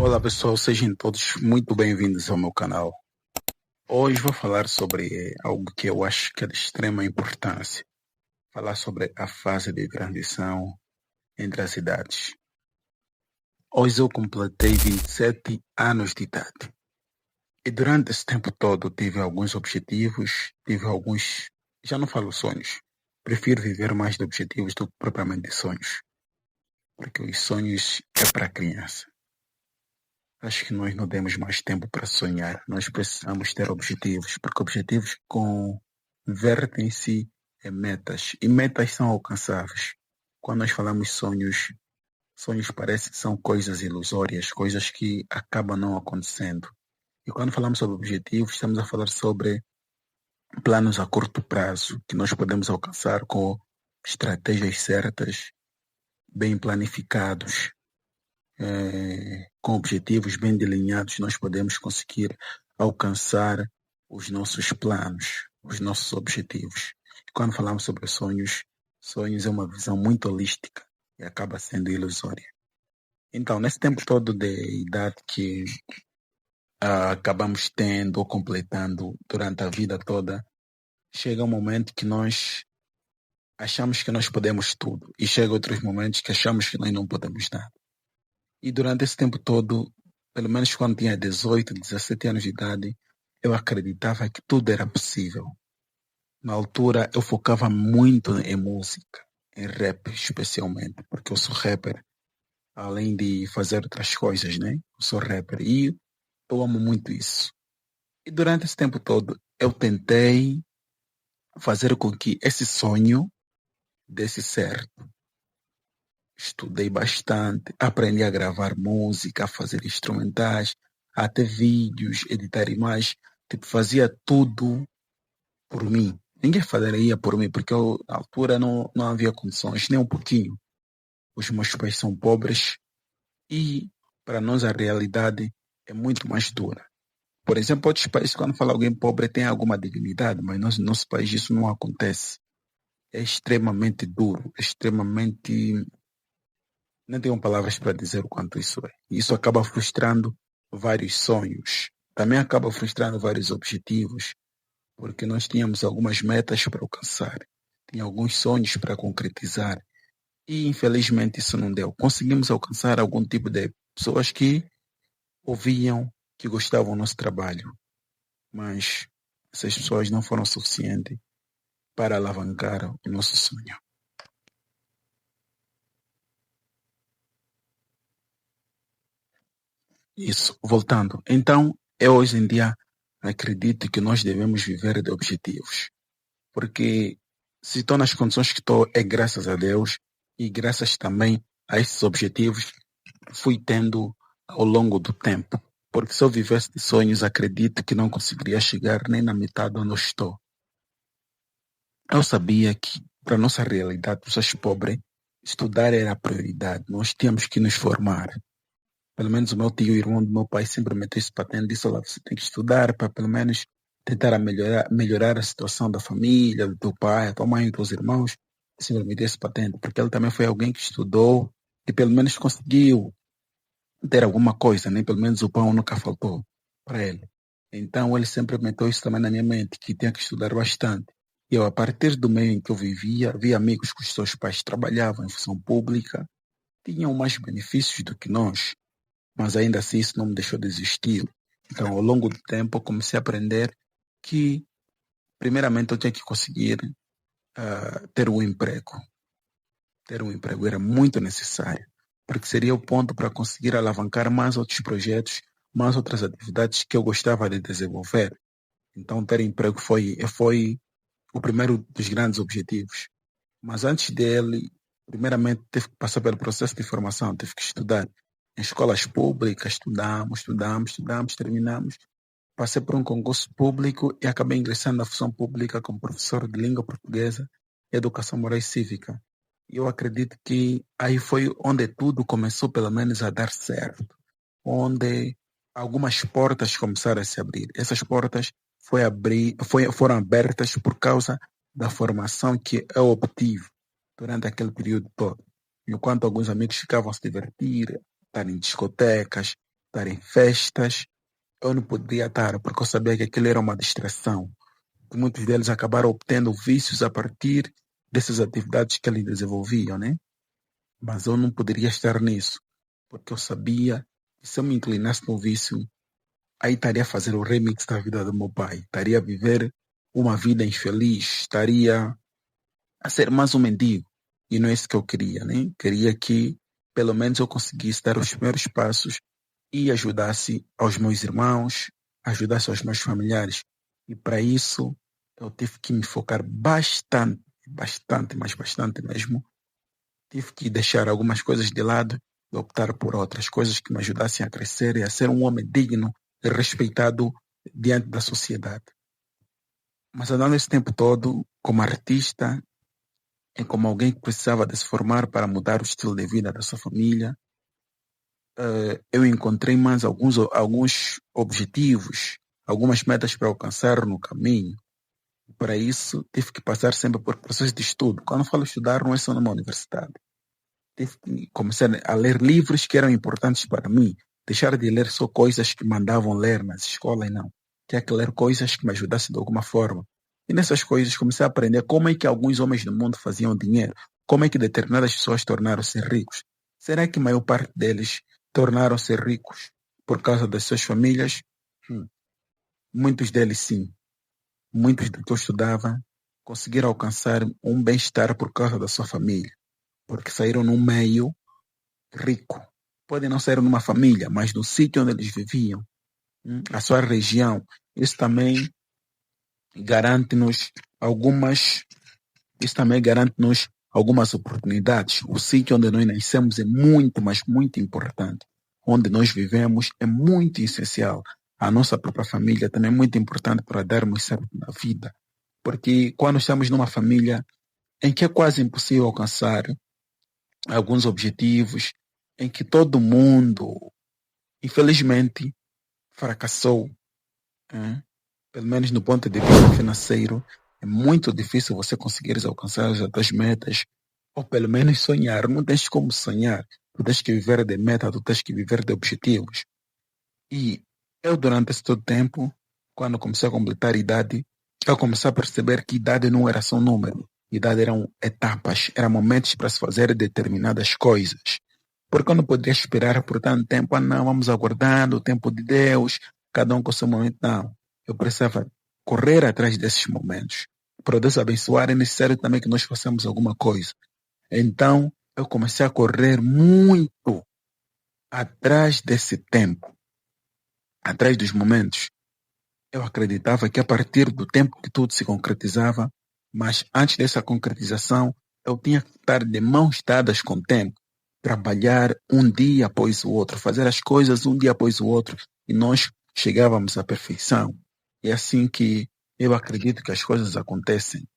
Olá pessoal, sejam todos muito bem-vindos ao meu canal. Hoje vou falar sobre algo que eu acho que é de extrema importância. Falar sobre a fase de transição entre as idades. Hoje eu completei 27 anos de idade. E durante esse tempo todo tive alguns objetivos, já não falo sonhos. Prefiro viver mais de objetivos do que propriamente de sonhos. Porque os sonhos é para criança. Acho que nós não temos mais tempo para sonhar. Nós precisamos ter objetivos, porque objetivos convertem-se em metas. E metas são alcançáveis. Quando nós falamos sonhos, sonhos parecem que são coisas ilusórias, coisas que acabam não acontecendo. E quando falamos sobre objetivos, estamos a falar sobre planos a curto prazo, que nós podemos alcançar com estratégias certas, bem planificados, com objetivos bem delineados, nós podemos conseguir alcançar os nossos planos, os nossos objetivos. E quando falamos sobre sonhos, sonhos é uma visão muito holística e acaba sendo ilusória. Então, nesse tempo todo de idade que acabamos tendo ou completando durante a vida toda, chega um momento que nós achamos que nós podemos tudo e chega outros momentos que achamos que nós não podemos nada. E durante esse tempo todo, pelo menos quando tinha 18, 17 anos de idade, eu acreditava que tudo era possível. Na altura, eu focava muito em música, em rap especialmente, porque eu sou rapper, além de fazer outras coisas, né? Eu sou rapper e eu amo muito isso. E durante esse tempo todo, eu tentei fazer com que esse sonho desse certo. Estudei bastante, aprendi a gravar música, a fazer instrumentais, a ter vídeos, editar imagens, tipo, fazia tudo por mim. Ninguém faria por mim, porque eu, na altura não havia condições, nem um pouquinho. Os meus pais são pobres e para nós a realidade é muito mais dura. Por exemplo, outros países, quando fala alguém pobre, tem alguma dignidade, mas no nosso país isso não acontece. É extremamente duro, extremamente. Não tenho palavras para dizer o quanto isso é. Isso acaba frustrando vários sonhos. Também acaba frustrando vários objetivos, porque nós tínhamos algumas metas para alcançar, tinha alguns sonhos para concretizar, e infelizmente isso não deu. Conseguimos alcançar algum tipo de pessoas que ouviam, que gostavam do nosso trabalho, mas essas pessoas não foram suficientes para alavancar o nosso sonho. Isso, voltando. Então, eu hoje em dia acredito que nós devemos viver de objetivos. Porque se estou nas condições que estou, é graças a Deus e graças também a esses objetivos fui tendo ao longo do tempo. Porque se eu vivesse de sonhos, acredito que não conseguiria chegar nem na metade onde eu estou. Eu sabia que, para a nossa realidade, pessoas pobres, estudar era a prioridade. Nós tínhamos que nos formar. Pelo menos o meu tio, o irmão do meu pai, sempre meteu isso para dentro. Disse: olha, você tem que estudar para pelo menos tentar melhorar a situação da família, do teu pai, da tua mãe, dos teus irmãos. Sempre me deu isso para dentro, porque ele também foi alguém que estudou e pelo menos conseguiu ter alguma coisa, né? Pelo menos o pão nunca faltou para ele. Então ele sempre meteu isso também na minha mente, que tinha que estudar bastante. E eu, a partir do meio em que eu vivia, vi amigos que os seus pais trabalhavam em função pública, tinham mais benefícios do que nós, mas ainda assim isso não me deixou desistir. Então, ao longo do tempo, eu comecei a aprender que, primeiramente, eu tinha que conseguir ter um emprego. Ter um emprego era muito necessário, porque seria o ponto para conseguir alavancar mais outros projetos, mais outras atividades que eu gostava de desenvolver. Então, ter emprego foi o primeiro dos grandes objetivos. Mas antes dele, primeiramente, teve que passar pelo processo de formação, teve que estudar em escolas públicas, estudamos, terminamos. Passei por um concurso público e acabei ingressando na função pública como professor de língua portuguesa e educação moral e cívica. E eu acredito que aí foi onde tudo começou, pelo menos, a dar certo. Onde algumas portas começaram a se abrir. Essas portas foram abertas por causa da formação que eu obtive durante aquele período todo. Enquanto alguns amigos ficavam a se divertir, estar em discotecas, estar em festas, eu não podia estar, porque eu sabia que aquilo era uma distração. Que muitos deles acabaram obtendo vícios a partir dessas atividades que eles desenvolviam, né? Mas eu não poderia estar nisso, porque eu sabia que se eu me inclinasse no vício, aí estaria a fazer o remix da vida do meu pai, estaria a viver uma vida infeliz, estaria a ser mais um mendigo. E não é isso que eu queria, né? Queria que pelo menos eu conseguisse dar os primeiros passos e ajudasse aos meus irmãos, ajudasse aos meus familiares. E para isso eu tive que me focar bastante, bastante, mas bastante mesmo. Tive que deixar algumas coisas de lado e optar por outras coisas que me ajudassem a crescer e a ser um homem digno e respeitado diante da sociedade. Mas andando esse tempo todo, como artista, e como alguém que precisava de se formar para mudar o estilo de vida da sua família, eu encontrei mais alguns objetivos, algumas metas para alcançar no caminho. Para isso, tive que passar sempre por processos de estudo. Quando eu falo estudar, não é só numa universidade. Tive que começar a ler livros que eram importantes para mim. Deixar de ler só coisas que mandavam ler nas escolas, não. Tinha que ler coisas que me ajudassem de alguma forma. E nessas coisas comecei a aprender como é que alguns homens do mundo faziam dinheiro. Como é que determinadas pessoas tornaram-se ricos. Será que a maior parte deles tornaram-se ricos por causa das suas famílias? Muitos deles sim. Muitos do que eu estudava conseguiram alcançar um bem-estar por causa da sua família. Porque saíram num meio rico. Podem não ser numa família, mas no sítio onde eles viviam, a sua região. Isso também garante-nos algumas, isso também garante-nos algumas oportunidades. O sítio onde nós nascemos é muito, mas muito importante. Onde nós vivemos é muito essencial. A nossa própria família também é muito importante para darmos certo na vida. Porque quando estamos numa família em que é quase impossível alcançar alguns objetivos, em que todo mundo, infelizmente, fracassou, pelo menos no ponto de vista financeiro, é muito difícil você conseguir alcançar as tuas metas, ou pelo menos sonhar. Não tens como sonhar, tu tens que viver de meta, tu tens que viver de objetivos. E eu, durante esse todo tempo, quando comecei a completar a idade, eu comecei a perceber que idade não era só um número. Idade eram etapas, eram momentos para se fazer determinadas coisas. Porque eu não poderia esperar por tanto tempo, não, vamos aguardando o tempo de Deus, cada um com o seu momento. Não, eu precisava correr atrás desses momentos. Para Deus abençoar, é necessário também que nós façamos alguma coisa. Então, eu comecei a correr muito atrás desse tempo, atrás dos momentos. Eu acreditava que a partir do tempo que tudo se concretizava, mas antes dessa concretização, eu tinha que estar de mãos dadas com o tempo, trabalhar um dia após o outro, fazer as coisas um dia após o outro, e nós chegávamos à perfeição. É assim que eu acredito que as coisas acontecem.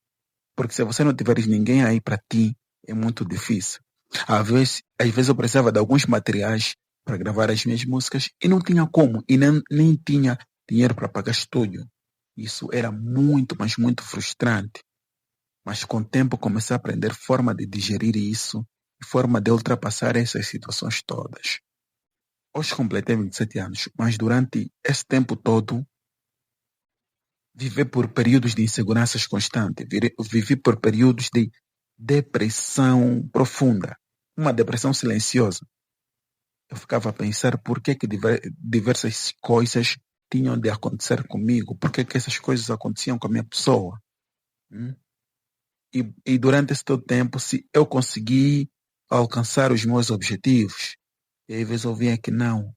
Porque se você não tiveres ninguém aí para ti, é muito difícil. Às vezes eu precisava de alguns materiais para gravar as minhas músicas e não tinha como, e nem tinha dinheiro para pagar estúdio. Isso era muito, mas muito frustrante. Mas com o tempo comecei a aprender forma de digerir isso e forma de ultrapassar essas situações todas. Hoje completei 27 anos, mas durante esse tempo todo viver por períodos de inseguranças constantes, vivi por períodos de depressão profunda, uma depressão silenciosa. Eu ficava a pensar por que diversas coisas tinham de acontecer comigo, por que essas coisas aconteciam com a minha pessoa. Hum? E durante esse todo tempo, se eu consegui alcançar os meus objetivos, e às vezes eu via que não,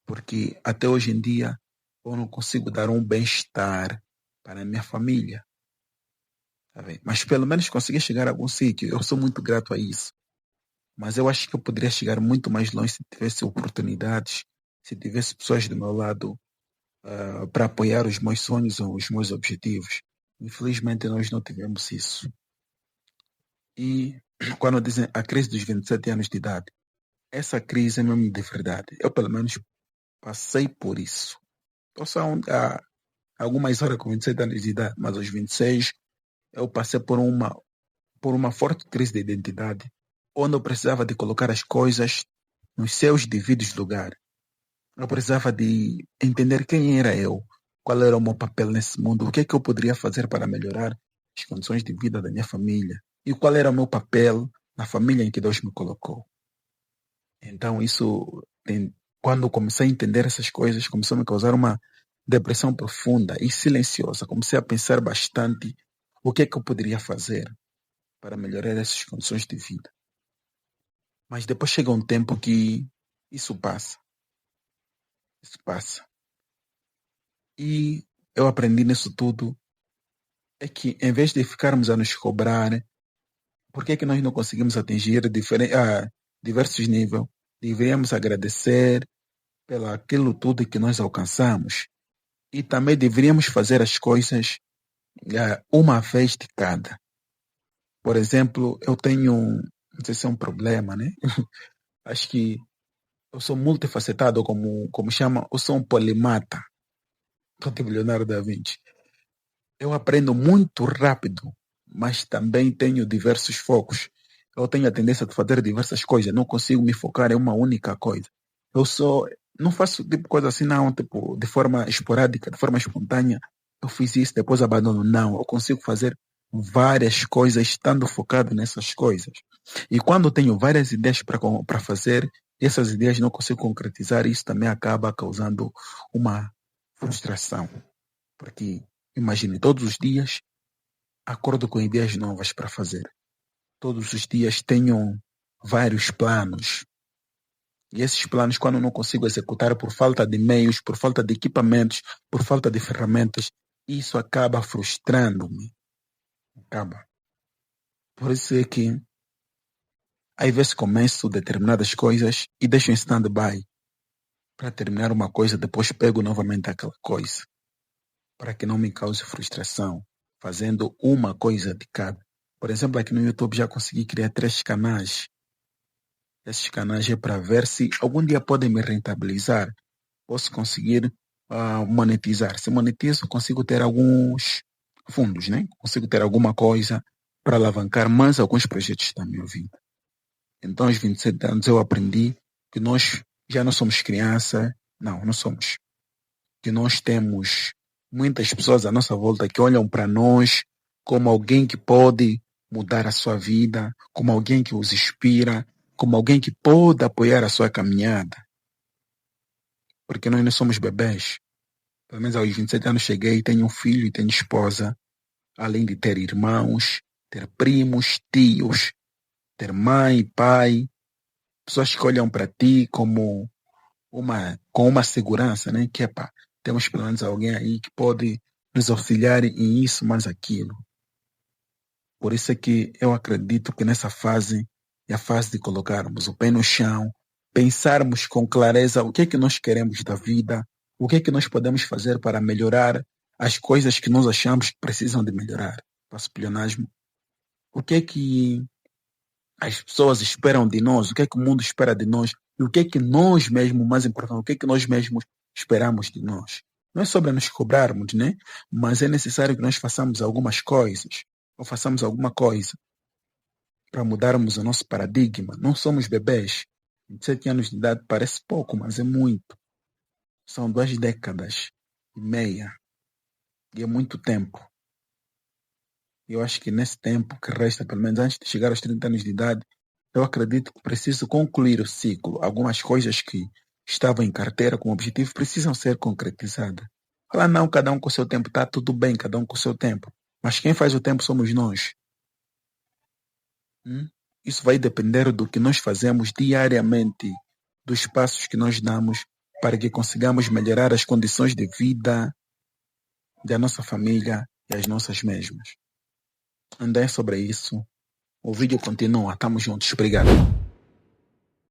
porque até hoje em dia eu não consigo dar um bem-estar para a minha família. Tá bem? Mas pelo menos consegui chegar a algum sítio. Eu sou muito grato a isso. Mas eu acho que eu poderia chegar muito mais longe se tivesse oportunidades, se tivesse pessoas do meu lado para apoiar os meus sonhos ou os meus objetivos. Infelizmente nós não tivemos isso. E quando dizem a crise dos 27 anos de idade, essa crise é mesmo de verdade. Eu pelo menos passei por isso. Estou só há algumas horas com 27 anos de idade, mas aos 26 eu passei por uma forte crise de identidade, onde eu precisava de colocar as coisas nos seus devidos lugares. Eu precisava de entender quem era eu, qual era o meu papel nesse mundo, o que é que eu poderia fazer para melhorar as condições de vida da minha família e qual era o meu papel na família em que Deus me colocou. Então, quando eu comecei a entender essas coisas, começou a me causar uma depressão profunda e silenciosa. Comecei a pensar bastante o que é que eu poderia fazer para melhorar essas condições de vida. Mas depois chega um tempo que isso passa. Isso passa. E eu aprendi nisso tudo é que, em vez de ficarmos a nos cobrar, por que é que nós não conseguimos atingir diversos níveis, deveríamos agradecer pelo aquilo tudo que nós alcançamos. E também deveríamos fazer as coisas uma vez de cada. Por exemplo, eu tenho, não sei se é um problema, né? Acho que eu sou multifacetado, como chama, eu sou um polimata. Tipo Leonardo da Vinci. Eu aprendo muito rápido, mas também tenho diversos focos. Eu tenho a tendência de fazer diversas coisas, não consigo me focar em uma única coisa. Eu sou, não faço tipo coisa assim, não, tipo, de forma esporádica, de forma espontânea. Eu fiz isso, depois abandono. Não, eu consigo fazer várias coisas estando focado nessas coisas. E quando eu tenho várias ideias para fazer, essas ideias não consigo concretizar, isso também acaba causando uma frustração. Porque, imagine, todos os dias acordo com ideias novas para fazer. Todos os dias tenho vários planos. E esses planos, quando não consigo executar por falta de meios, por falta de equipamentos, por falta de ferramentas, isso acaba frustrando-me. Acaba. Por isso é que, às vezes, começo determinadas coisas e deixo em stand-by. Para terminar uma coisa, depois pego novamente aquela coisa. Para que não me cause frustração, fazendo uma coisa de cada. Por exemplo, aqui no YouTube já consegui criar 3 canais. Esses canais é para ver se algum dia podem me rentabilizar. Posso conseguir monetizar. Se monetizo, consigo ter alguns fundos, né? Consigo ter alguma coisa para alavancar mais alguns projetos da minha vida. Então, aos 27 anos, eu aprendi que nós já não somos criança. Não somos. Que nós temos muitas pessoas à nossa volta que olham para nós como alguém que pode mudar a sua vida, como alguém que os inspira, como alguém que pode apoiar a sua caminhada. Porque nós não somos bebés. Pelo menos aos 27 anos cheguei, tenho um filho e tenho esposa, além de ter irmãos, ter primos, tios, ter mãe, pai, pessoas que olham para ti como com uma segurança, né? Que temos pelo menos alguém aí que pode nos auxiliar em isso, mais aquilo. Por isso é que eu acredito que nessa fase é a fase de colocarmos o pé no chão, pensarmos com clareza o que é que nós queremos da vida, o que é que nós podemos fazer para melhorar as coisas que nós achamos que precisam de melhorar. Faço pleonasmo. O que é que as pessoas esperam de nós, o que é que o mundo espera de nós, e o que é que nós mesmos, mais importante, o que é que nós mesmos esperamos de nós. Não é sobre nos cobrarmos, né? Mas é necessário que nós façamos algumas coisas, ou façamos alguma coisa para mudarmos o nosso paradigma. Não somos bebês. 27 anos de idade parece pouco, mas é muito. São 2 décadas e meia. E é muito tempo. Eu acho que nesse tempo que resta, pelo menos antes de chegar aos 30 anos de idade, eu acredito que preciso concluir o ciclo. Algumas coisas que estavam em carteira como objetivo precisam ser concretizadas. Falar não, cada um com o seu tempo, está tudo bem, cada um com o seu tempo. Mas quem faz o tempo somos nós. Isso vai depender do que nós fazemos diariamente, dos passos que nós damos para que consigamos melhorar as condições de vida da nossa família e as nossas mesmas. Andar sobre isso. O vídeo continua. Estamos juntos. Obrigado.